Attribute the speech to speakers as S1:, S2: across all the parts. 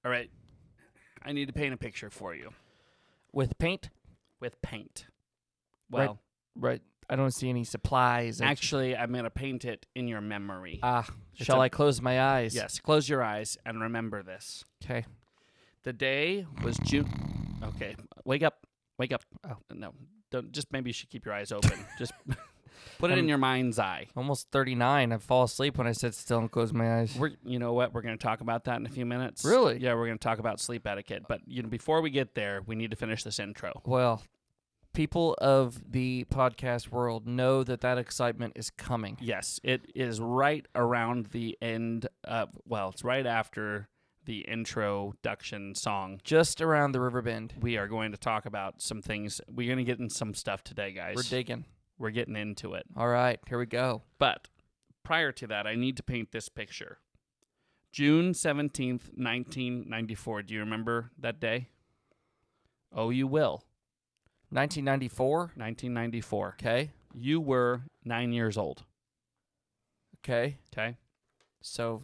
S1: All right. I need to paint a picture for you.
S2: With paint?
S1: With paint. Well,
S2: Right. I don't see any supplies.
S1: actually, I'm going to paint it in your memory.
S2: Shall I close my eyes?
S1: Yes, close your eyes and remember this.
S2: Okay.
S1: The day was June. Okay, wake up. Wake up. Oh, no. Don't, just maybe you should keep your eyes open. Just put it in your mind's eye.
S2: Almost 39. I fall asleep when I sit still and close my eyes.
S1: You know what? We're going to talk about that in a few minutes.
S2: Really?
S1: Yeah, we're going to talk about sleep etiquette. But before we get there, we need to finish this intro.
S2: Well, people of the podcast world know that excitement is coming.
S1: Yes, it is right around the end of, it's right after the introduction song.
S2: Just around the river bend.
S1: We are going to talk about some things. We're going to get in some stuff today, guys.
S2: We're digging.
S1: We're getting into it.
S2: All right, here we go.
S1: But prior to that, I need to paint this picture. June 17th, 1994. Do you remember that day? Oh, you will.
S2: 1994?
S1: 1994.
S2: Okay.
S1: You were 9 years old.
S2: Okay.
S1: Okay?
S2: So.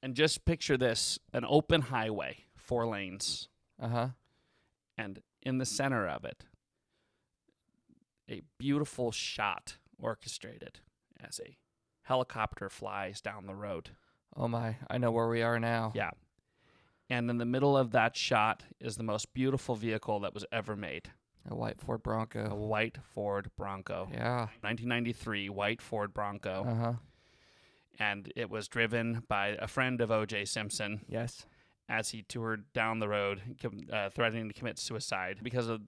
S1: And just picture this, an open highway, 4 lanes.
S2: Uh-huh.
S1: And in the center of it, a beautiful shot orchestrated as a helicopter flies down the road.
S2: Oh, my. I know where we are now.
S1: Yeah. And in the middle of that shot is the most beautiful vehicle that was ever made.
S2: A white Ford Bronco.
S1: A white Ford Bronco.
S2: Yeah.
S1: 1993 white Ford Bronco.
S2: Uh-huh.
S1: And it was driven by a friend of O.J. Simpson.
S2: Yes.
S1: As he toured down the road, threatening to commit suicide because of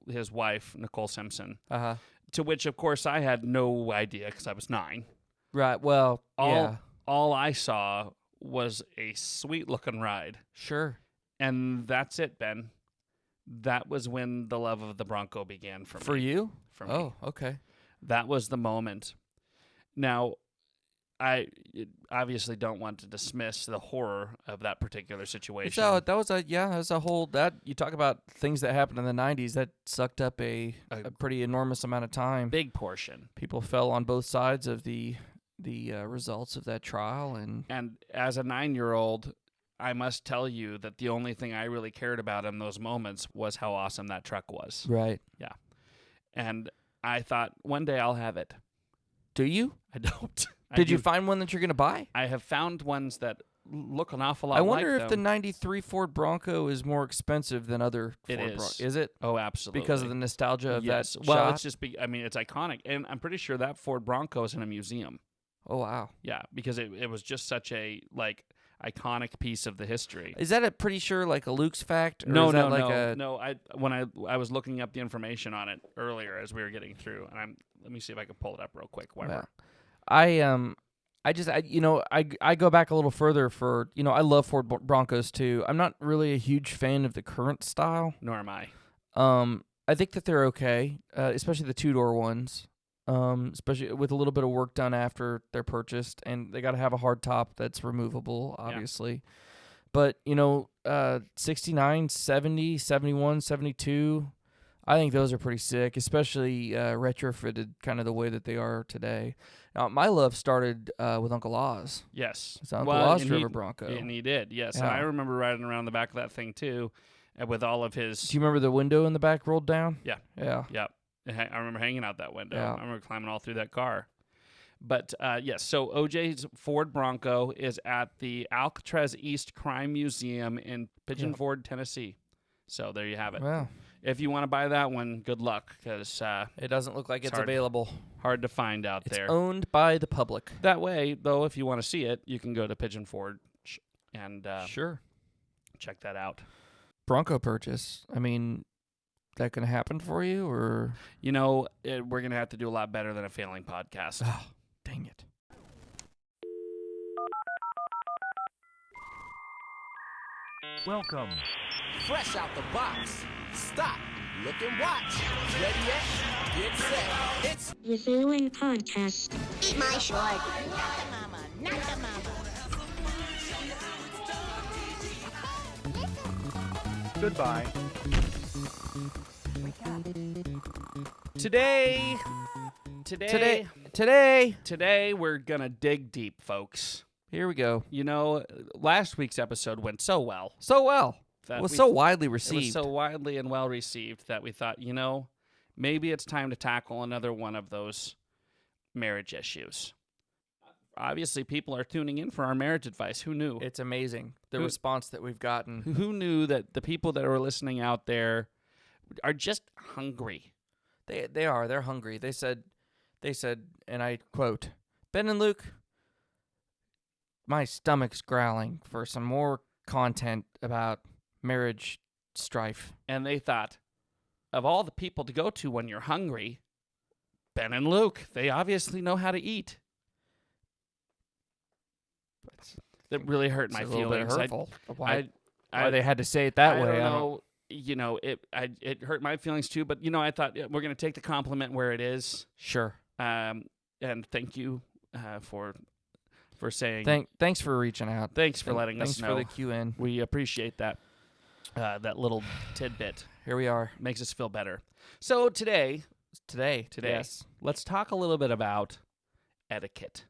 S1: his wife, Nicole Simpson.
S2: Uh-huh.
S1: To which, of course, I had no idea because I was 9.
S2: Right. Well,
S1: All I saw was a sweet-looking ride.
S2: Sure.
S1: And that's it, Ben. That was when the love of the Bronco began for me.
S2: For you?
S1: For me.
S2: Oh, okay.
S1: That was the moment. Now, I obviously don't want to dismiss the horror of that particular situation.
S2: So that was a whole, that you talk about things that happened in the 90s that sucked up a pretty enormous amount of time.
S1: Big portion.
S2: People fell on both sides of the results of that trial, and
S1: as a 9-year-old, I must tell you that the only thing I really cared about in those moments was how awesome that truck was.
S2: Right.
S1: Yeah. And I thought, one day I'll have it.
S2: Do you?
S1: I don't.
S2: Did you find one that you're going to buy?
S1: I have found ones that look an awful lot
S2: I
S1: like
S2: wonder if
S1: them.
S2: the 93 Ford Bronco is more expensive than other Ford Broncos. Is it?
S1: Oh, absolutely.
S2: Because of the nostalgia of that
S1: Well,
S2: shot?
S1: it's just, it's iconic. And I'm pretty sure that Ford Bronco is in a museum.
S2: Oh, wow.
S1: Yeah, because it was just such a, iconic piece of the history.
S2: Is that pretty sure like a Luke's fact? Or
S1: No. When I was looking up the information on it earlier as we were getting through, and let me see if I can pull it up real quick.
S2: Well, I go back a little further for, I love Ford Broncos too. I'm not really a huge fan of the current style.
S1: Nor am I.
S2: I think that they're okay, especially the 2-door ones. Especially with a little bit of work done after they're purchased, and they got to have a hard top that's removable, obviously. Yeah. But, 69, 70, 71, 72, I think those are pretty sick, especially retrofitted kind of the way that they are today. Now, my love started with Uncle Oz.
S1: Yes.
S2: It's Uncle Oz drove a Bronco.
S1: And he did, yes.
S2: Yeah.
S1: And I remember riding around the back of that thing, too, with all of his...
S2: Do you remember the window in the back rolled down?
S1: Yeah.
S2: Yeah.
S1: Yeah. I remember hanging out that window.
S2: Yeah.
S1: I remember climbing all through that car. But, yes, so OJ's Ford Bronco is at the Alcatraz East Crime Museum in Pigeon Forge, Tennessee. So there you have it.
S2: Well,
S1: if you want to buy that one, good luck, because
S2: it doesn't look like it's available.
S1: Hard to find out there.
S2: It's owned by the public.
S1: That way, though, if you want to see it, you can go to Pigeon Forge and
S2: sure,
S1: check that out.
S2: Bronco purchase. I mean, that going to happen for you, or
S1: we're going to have to do a lot better than a failing podcast.
S2: Oh, dang it.
S3: Welcome.
S4: Fresh out the box. Stop. Look and watch. Ready yet? Get set. It's
S5: The Failing Podcast.
S6: Eat my short. Not the mama. Not the mama.
S3: Goodbye.
S1: Today, we're going to dig deep, folks.
S2: Here we go.
S1: You know, last week's episode went so well.
S2: So well.
S1: That
S2: It was
S1: we-
S2: so widely
S1: It
S2: received.
S1: was so widely and well received that we thought, you know, maybe it's time to tackle another one of those marriage issues. Obviously, people are tuning in for our marriage advice. Who knew?
S2: It's amazing, the
S1: Who-
S2: response that we've gotten.
S1: Who knew that the people that are listening out there are just hungry?
S2: They are. They're hungry. They said, and I quote, Ben and Luke, my stomach's growling for some more content about marriage strife.
S1: And they thought, of all the people to go to when you're hungry, Ben and Luke, they obviously know how to eat. That really hurt my
S2: It's a little bit
S1: feelings.
S2: hurtful. Why
S1: I
S2: they had to say it that
S1: I
S2: way?
S1: don't
S2: I don't
S1: know. You know, it hurt my feelings too. But you know, I thought we're going to take the compliment where it is.
S2: Sure.
S1: And thank you for saying.
S2: Thanks for reaching out.
S1: Thanks for letting
S2: thanks
S1: us know.
S2: Thanks for the QN.
S1: We appreciate that. That little tidbit
S2: Here we are.
S1: makes us feel better. So today,
S2: Today.
S1: Yes. Let's talk a little bit about etiquette.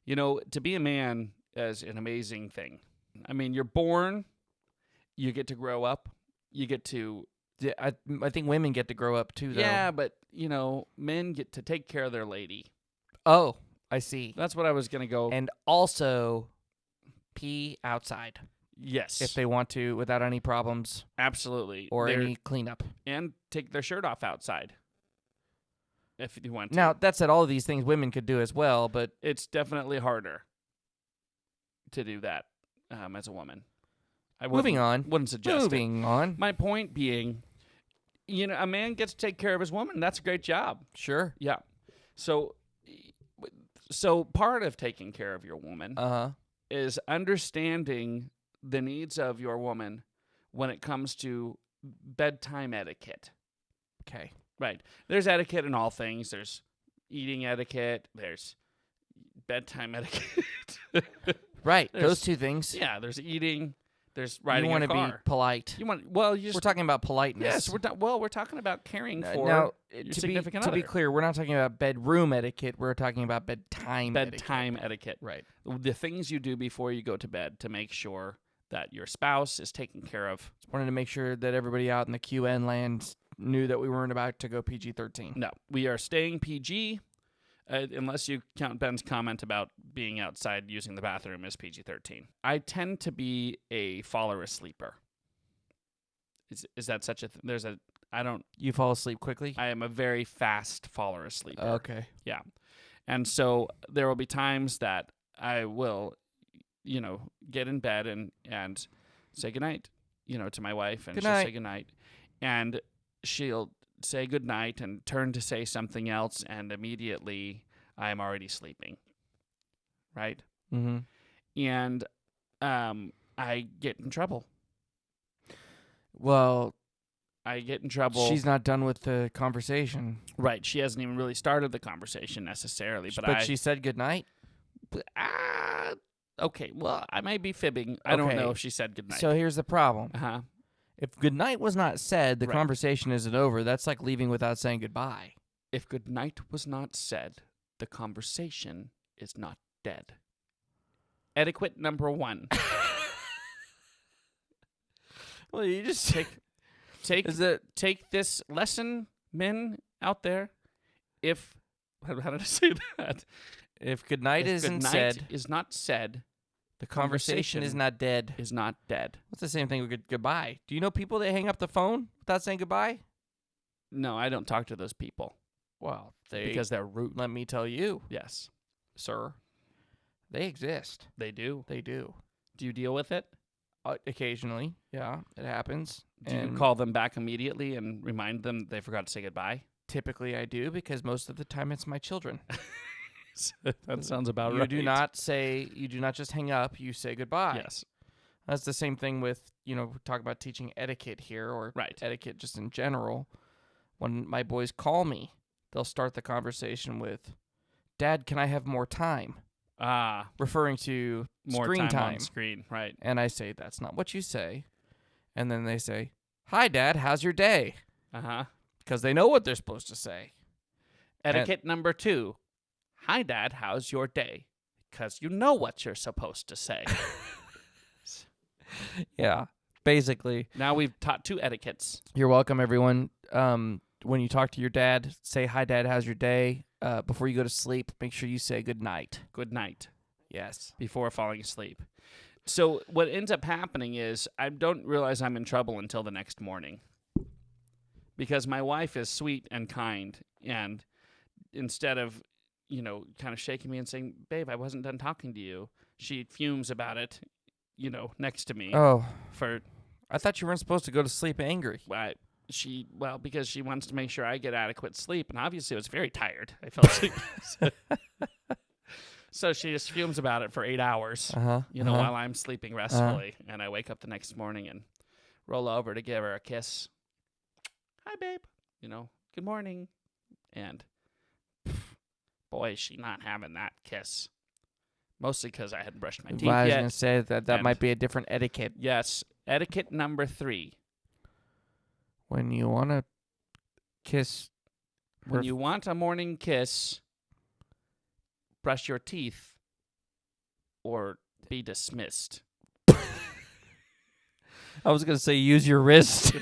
S1: You know, to be a man is an amazing thing. I mean, you're born, you get to grow up, you get to...
S2: Yeah, I think women get to grow up too, though.
S1: Yeah, but, you know, men get to take care of their lady.
S2: Oh, I see.
S1: That's what I was going to go...
S2: And also pee outside
S1: yes.
S2: if they want to without any problems
S1: Absolutely.
S2: or
S1: They're-
S2: any cleanup.
S1: And take their shirt off outside. If you want to.
S2: Now, that said, all of these things women could do as well, but
S1: It's definitely harder to do that as a woman. I
S2: moving on.
S1: Wouldn't suggest it.
S2: Moving on.
S1: My point being, you know, a man gets to take care of his woman. That's a great job.
S2: Sure.
S1: Yeah. So part of taking care of your woman
S2: Uh-huh.
S1: is understanding the needs of your woman when it comes to bedtime etiquette.
S2: Okay.
S1: Right. There's etiquette in all things. There's eating etiquette. There's bedtime etiquette.
S2: Right.
S1: There's-
S2: Those two things.
S1: Yeah. There's eating. There's riding
S2: You want
S1: a
S2: to be
S1: car.
S2: polite.
S1: You want well. You
S2: We're
S1: just
S2: talking about politeness.
S1: yes. We're talking about caring for
S2: now,
S1: your
S2: to
S1: significant
S2: be
S1: other.
S2: clear, we're not talking about bedroom etiquette. We're talking about bedtime
S1: etiquette.
S2: Right.
S1: The things you do before you go to bed to make sure that your spouse is taken care of.
S2: Just wanted to make sure that everybody out in the QN land knew that we weren't about to go PG-13.
S1: No, we are staying PG, unless you count Ben's comment about being outside using the bathroom as PG-13. I tend to be a faller asleeper. Is that such a thing?
S2: You fall asleep quickly?
S1: I am a very fast faller asleeper.
S2: Okay.
S1: Yeah. And so there will be times that I will, you know, get in bed and say goodnight, you know, to my wife, and she'll say goodnight. And she'll say goodnight and turn to say something else, and immediately I'm already sleeping. Right?
S2: Mm-hmm.
S1: And I get in trouble.
S2: Well,
S1: I get in trouble.
S2: she's not done with the conversation.
S1: right. She hasn't even really started the conversation necessarily, but
S2: she said goodnight?
S1: okay, well, I might be fibbing. I don't
S2: Okay.
S1: know if she said goodnight.
S2: So here's the problem.
S1: uh-huh.
S2: If goodnight was not said, the
S1: Right.
S2: conversation isn't over. That's like leaving without saying goodbye.
S1: If goodnight was not said, the conversation is not dead. Etiquette number 1.
S2: Well, you just
S1: Take
S2: Is it
S1: take this lesson, men out there. If how did I say that?
S2: if goodnight
S1: If
S2: isn't
S1: goodnight
S2: said,
S1: is not said,
S2: the conversation is not dead.
S1: is not dead.
S2: What's the same thing with goodbye? Do you know people that hang up the phone without saying goodbye?
S1: No, I don't talk to those people
S2: Well,
S1: because they're rude.
S2: let me tell you,
S1: Yes,
S2: sir, they exist.
S1: they do.
S2: They do.
S1: Do you deal with it?
S2: Occasionally, yeah, it happens.
S1: Do you
S2: And
S1: call them back immediately and remind them they forgot to say goodbye?
S2: typically, I do because most of the time it's my children.
S1: That sounds about
S2: You
S1: right.
S2: do not just hang up. You say goodbye.
S1: Yes.
S2: That's the same thing with, we talk about teaching etiquette here or
S1: Right.
S2: etiquette just in general. When my boys call me, they'll start the conversation with, Dad, can I have more time? Referring to
S1: More
S2: screen
S1: time on screen. Right.
S2: And I say, that's not what you say. And then they say, Hi, Dad, how's your day?
S1: Uh-huh.
S2: Because they know what they're supposed to say.
S1: Etiquette number 2. Hi, Dad. How's your day? because you know what you're supposed to say.
S2: Yeah, basically.
S1: Now we've taught 2 etiquettes.
S2: You're welcome, everyone. When you talk to your dad, say, "Hi, Dad, how's your day?" Before you go to sleep, make sure you say good night.
S1: Good night.
S2: Yes.
S1: Before falling asleep. So what ends up happening is I don't realize I'm in trouble until the next morning. Because my wife is sweet and kind, and instead of, kind of shaking me and saying, "Babe, I wasn't done talking to you," she fumes about it, next to me.
S2: Oh,
S1: For
S2: I thought you weren't supposed to go to sleep angry.
S1: because she wants to make sure I get adequate sleep, and obviously I was very tired. I fell asleep. So she just fumes about it for 8 hours, while I'm sleeping restfully, and I wake up the next morning and roll over to give her a kiss. "Hi, babe. Good morning." And boy, is she not having that kiss. Mostly because I hadn't brushed my teeth
S2: I was
S1: yet.
S2: going to say that might be a different etiquette.
S1: Yes, etiquette number 3.
S2: When you want to kiss...
S1: When you want a morning kiss, brush your teeth or be dismissed.
S2: I was going to say use your wrist.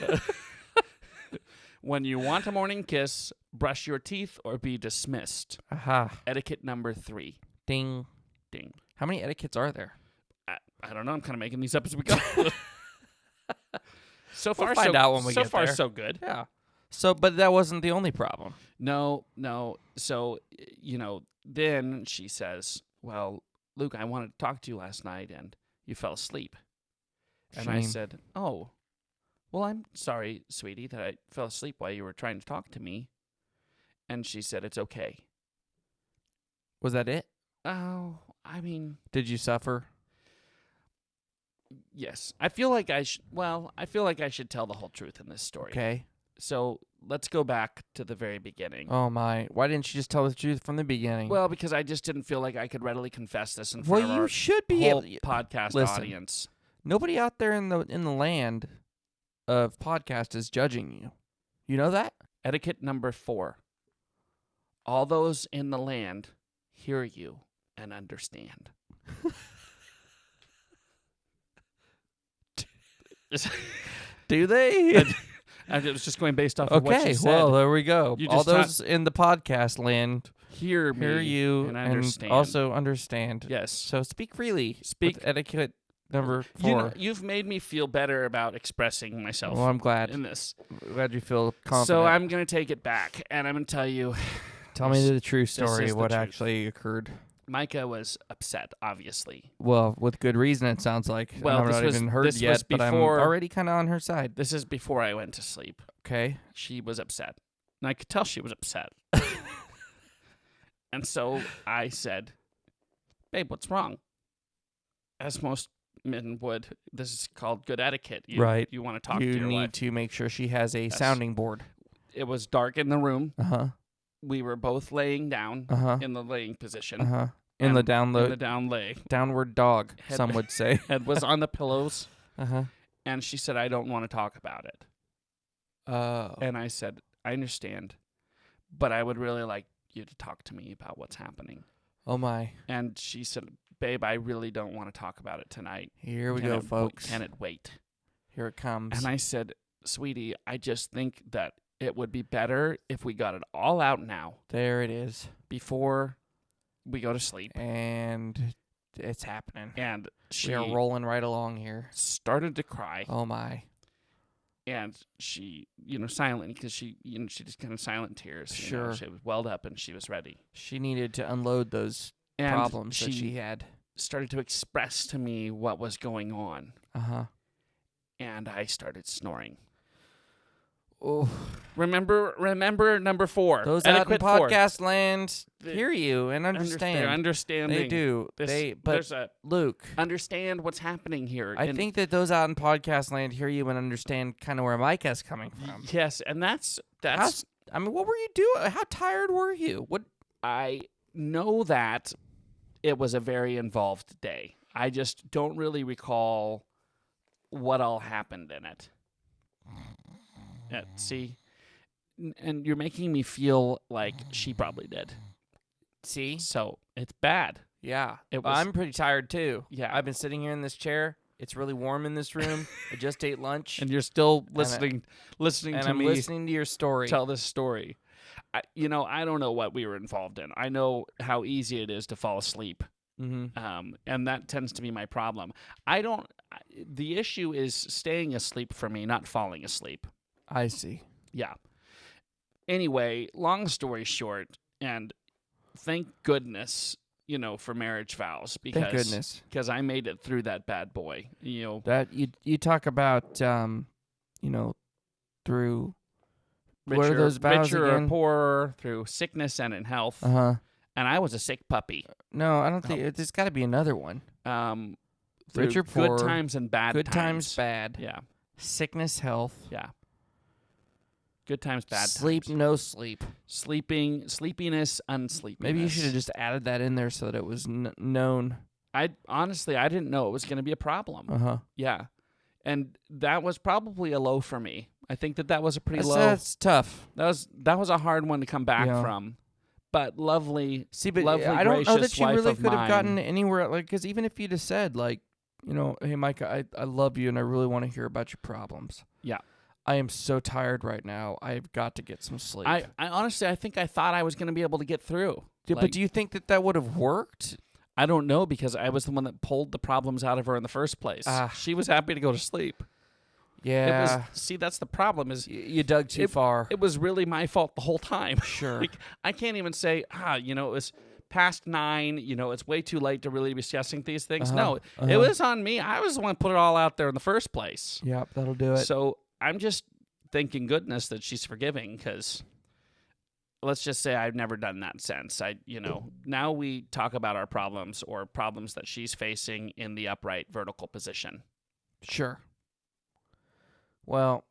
S1: When you want a morning kiss, brush your teeth or be dismissed.
S2: Aha.
S1: Etiquette number 3.
S2: Ding.
S1: Ding.
S2: How many etiquettes are there?
S1: I don't know. I'm kind of making these up as we go. So far,
S2: We'll find out when we
S1: so
S2: get
S1: far,
S2: there.
S1: so good.
S2: Yeah. So, but that wasn't the only problem.
S1: No. So, then she says, "Well, Luke, I wanted to talk to you last night, and you fell asleep." And I
S2: Shame.
S1: said, "Oh, well, I'm sorry, sweetie, that I fell asleep while you were trying to talk to me." And she said, "It's okay."
S2: Was that it?
S1: Oh, I mean,
S2: Did you suffer?
S1: yes. I feel like I should tell the whole truth in this story.
S2: Okay.
S1: So let's go back to the very beginning.
S2: Oh, my. Why didn't you just tell the truth from the beginning?
S1: Well, because I just didn't feel like I could readily confess this in front of
S2: you
S1: our
S2: should be
S1: whole
S2: able...
S1: podcast
S2: Listen.
S1: audience.
S2: Nobody out there in the land of podcast is judging you. You know that?
S1: Etiquette number 4. All those in the land hear you and understand.
S2: Do they?
S1: And it was just going based off of what
S2: Okay,
S1: you said.
S2: well, there we go.
S1: You
S2: All
S1: just
S2: those in the podcast land
S1: hear me
S2: hear you
S1: and understand.
S2: also understand.
S1: Yes.
S2: So speak freely.
S1: Speak-
S2: with etiquette number 4.
S1: You've made me feel better about expressing myself
S2: Well, I'm glad.
S1: in this.
S2: Glad you feel confident.
S1: So I'm going to take it back, and I'm going to tell you,
S2: Tell me the true story
S1: is
S2: of
S1: the
S2: what
S1: truth.
S2: actually occurred.
S1: Micah was upset, obviously.
S2: Well, with good reason, it sounds like.
S1: Well,
S2: I've
S1: this
S2: not
S1: was-
S2: even heard
S1: this was
S2: yet, but I'm
S1: before-
S2: already kind of on her side.
S1: This is before I went to sleep.
S2: Okay.
S1: She was upset. And I could tell she was upset. And so I said, "Babe, what's wrong?" As most men would. This is called good etiquette.
S2: Right.
S1: You want to talk to your
S2: You need
S1: wife.
S2: to make sure she has a
S1: Yes.
S2: sounding board.
S1: It was dark in the room.
S2: Uh-huh.
S1: We were both laying down
S2: Uh-huh.
S1: in the laying position.
S2: Uh-huh. In the
S1: And
S2: down
S1: in the down lay.
S2: downward dog,
S1: Head-
S2: some would say.
S1: Head was on the pillows.
S2: Uh-huh.
S1: And she said, "I don't want to talk about it."
S2: Oh.
S1: And I said, "I understand, but I would really like you to talk to me about what's happening."
S2: Oh my.
S1: And she said, "Babe, I really don't want to talk about it tonight.
S2: Here we
S1: Can
S2: go,
S1: it-
S2: folks.
S1: Can it wait?"
S2: Here it comes.
S1: And I said, "Sweetie, I just think that it would be better if we got it all out now
S2: There it is.
S1: before we go to sleep."
S2: And it's happening.
S1: And she
S2: We are rolling right along here.
S1: started to cry.
S2: Oh my.
S1: And she, silent, because she just kind of silent tears.
S2: Sure.
S1: She was welled up and she was ready.
S2: She needed to unload those
S1: And
S2: problems that she had.
S1: started to express to me what was going on.
S2: Uh-huh.
S1: And I started snoring.
S2: Oh,
S1: Remember number 4.
S2: those out in
S1: Etiquette 4.
S2: podcast land
S1: They-
S2: hear you and
S1: They're
S2: understand.
S1: understanding.
S2: They do.
S1: This,
S2: But
S1: there's a
S2: Luke,
S1: understand what's happening here.
S2: I
S1: And
S2: think that those out in podcast land hear you and understand kind of where Micah's coming from.
S1: yes, and that's
S2: I mean, what were you doing? How tired were you? What?
S1: I know that it was a very involved day. I just don't really recall what all happened in it. See? And you're making me feel like she probably did.
S2: See?
S1: So it's bad.
S2: Yeah.
S1: It was-
S2: I'm pretty tired too.
S1: Yeah.
S2: I've been sitting here in this chair. It's really warm in this room. I just ate lunch.
S1: And you're still listening
S2: and
S1: to
S2: I'm
S1: me
S2: listening to your story.
S1: tell this story. I don't know what we were involved in. I know how easy it is to fall asleep.
S2: Mm-hmm.
S1: And that tends to be my problem. The issue is staying asleep for me, not falling asleep.
S2: I see.
S1: Yeah. Anyway, long story short, and thank goodness, for marriage vows, because
S2: Thank goodness.
S1: because I made it through that bad boy.
S2: That you talk about, through what are those vows
S1: richer
S2: again?
S1: or poorer, through sickness and in health.
S2: Uh-huh.
S1: And I was a sick puppy.
S2: No, I don't think there's got to be another one.
S1: Through
S2: Richer,
S1: good
S2: poorer,
S1: times and bad
S2: good
S1: times.
S2: times, bad.
S1: Yeah,
S2: Sickness, health.
S1: yeah. Good times, bad
S2: Sleep,
S1: times.
S2: no sleep.
S1: Sleepiness, unsleepiness.
S2: Maybe you should have just added that in there so that it was known.
S1: I didn't know it was going to be a problem.
S2: Uh-huh.
S1: Yeah. And that was probably a low for me. I think that was a pretty low.
S2: That's tough.
S1: That was a hard one to come back
S2: Yeah.
S1: from. But lovely,
S2: See, but
S1: lovely,
S2: I don't know
S1: gracious
S2: that you
S1: wife
S2: really
S1: of
S2: could have
S1: mine.
S2: gotten anywhere. Like, because even if you'd have said, like, hey, Mike, I love you and I really want to hear about your problems.
S1: Yeah.
S2: I am so tired right now. I've got to get some sleep.
S1: I honestly, I think I thought I was going to be able to get through.
S2: But do you think that would have worked?
S1: I don't know, because I was the one that pulled the problems out of her in the first place. She was happy to go to sleep.
S2: Yeah.
S1: That's the problem is
S2: You dug too far.
S1: It was really my fault the whole time.
S2: Sure.
S1: Like, I can't even say, it was past 9, it's way too late to really be discussing these things. No, it was on me. I was the one that put it all out there in the first place.
S2: Yep, that'll do it.
S1: So I'm just thanking goodness that she's forgiving, because let's just say I've never done that since. Now we talk about our problems or problems that she's facing in the upright vertical position.
S2: Sure. Well,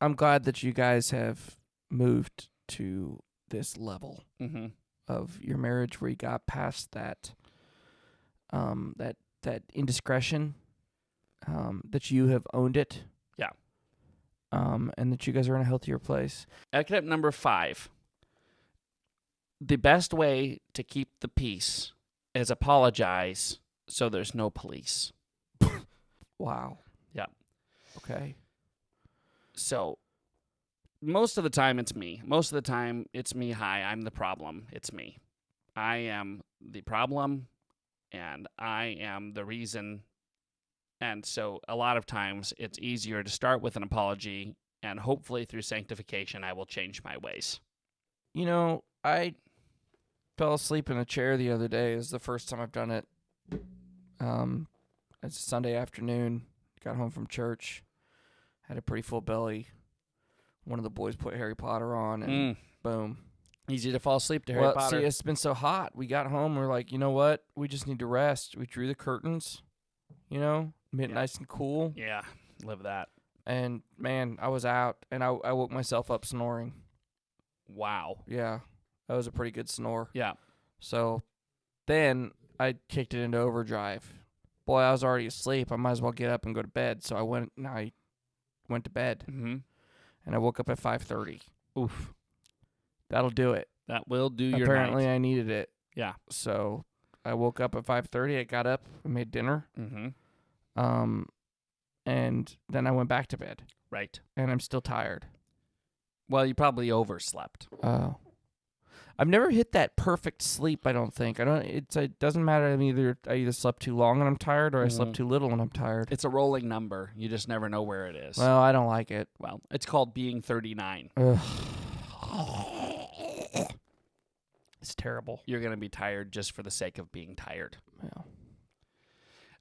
S2: I'm glad that you guys have moved to this level
S1: Mm-hmm.
S2: of your marriage where you got past that that indiscretion, that you have owned it.
S1: Yeah.
S2: And that you guys are in a healthier place.
S1: Etiquette number 5. The best way to keep the peace is apologize so there's no police.
S2: Wow.
S1: Yeah.
S2: Okay.
S1: So most of the time it's me. Most of the time it's me. Hi, I'm the problem. It's me. I am the problem, and I am the reason. And so a lot of times it's easier to start with an apology, and hopefully through sanctification I will change my ways.
S2: I fell asleep in a chair the other day. It was the first time I've done it. It's a Sunday afternoon. Got home from church. Had a pretty full belly. One of the boys put Harry Potter on, and boom.
S1: Easy to fall asleep to Harry Potter.
S2: See, it's been so hot. We got home. We're like, you know what? We just need to rest. We drew the curtains, made it nice and cool.
S1: Yeah, live that.
S2: And, man, I was out, and I woke myself up snoring.
S1: Wow.
S2: Yeah, that was a pretty good snore.
S1: Yeah.
S2: So then I kicked it into overdrive. Boy, I was already asleep. I might as well get up and go to bed. So I went to bed,
S1: Mm-hmm.
S2: and I woke up at 5:30.
S1: Oof.
S2: That'll do it.
S1: That will do your
S2: Apparently,
S1: night.
S2: I needed it.
S1: Yeah.
S2: So I woke up at 5:30. I got up and made dinner.
S1: Mm-hmm.
S2: And then I went back to bed.
S1: Right.
S2: And I'm still tired.
S1: Well, you probably overslept.
S2: Oh. I've never hit that perfect sleep, I don't think. It doesn't matter. I either slept too long and I'm tired, or I slept too little and I'm tired.
S1: It's a rolling number. You just never know where it is.
S2: Well, I don't like it.
S1: Well, it's called being 39.
S2: Ugh. It's terrible.
S1: You're going to be tired just for the sake of being tired.
S2: Well,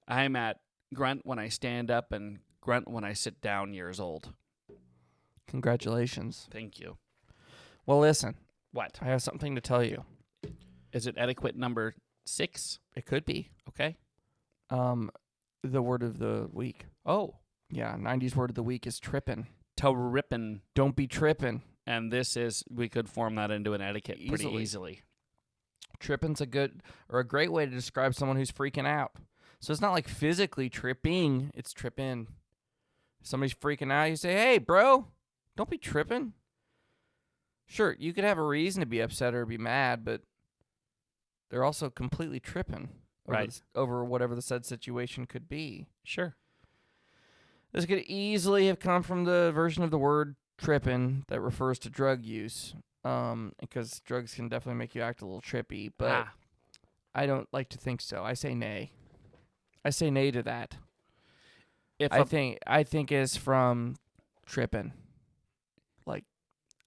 S1: I'm at grunt when I stand up and grunt when I sit down years old.
S2: congratulations.
S1: Thank you.
S2: Well, listen.
S1: What?
S2: I have something to tell you.
S1: Is it etiquette number 6?
S2: It could be.
S1: Okay.
S2: The word of the week.
S1: Oh.
S2: Yeah, 90s word of the week is trippin'.
S1: Terrippin'.
S2: Don't be trippin'.
S1: And we could form that into an etiquette pretty
S2: Easily.
S1: easily.
S2: Trippin's a great way to describe someone who's freaking out. So it's not like physically tripping, it's trippin'. If somebody's freaking out, you say, hey, bro, don't be tripping. Sure, you could have a reason to be upset or be mad, but they're also completely tripping
S1: Right.
S2: over whatever the said situation could be.
S1: Sure.
S2: This could easily have come from the version of the word tripping that refers to drug use, because drugs can definitely make you act a little trippy, but I don't like to think so. I say nay. I say nay to that. I think it's from tripping. Like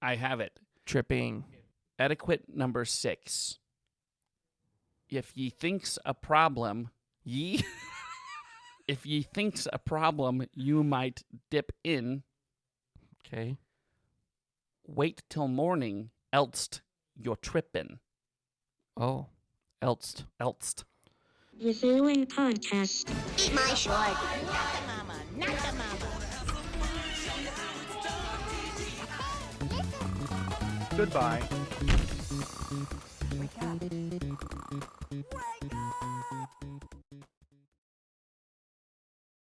S1: I have it.
S2: tripping.
S1: Etiquette number 6. If ye thinks a problem,
S2: Ye?
S1: if ye thinks a problem, you might dip in.
S2: Okay.
S1: Wait till morning, elst you're trippin'.
S2: Oh. Elst.
S1: Elst.
S5: The following podcast
S6: Eat my short. Not the mama, not the mama.
S3: Goodbye.
S6: Wake up.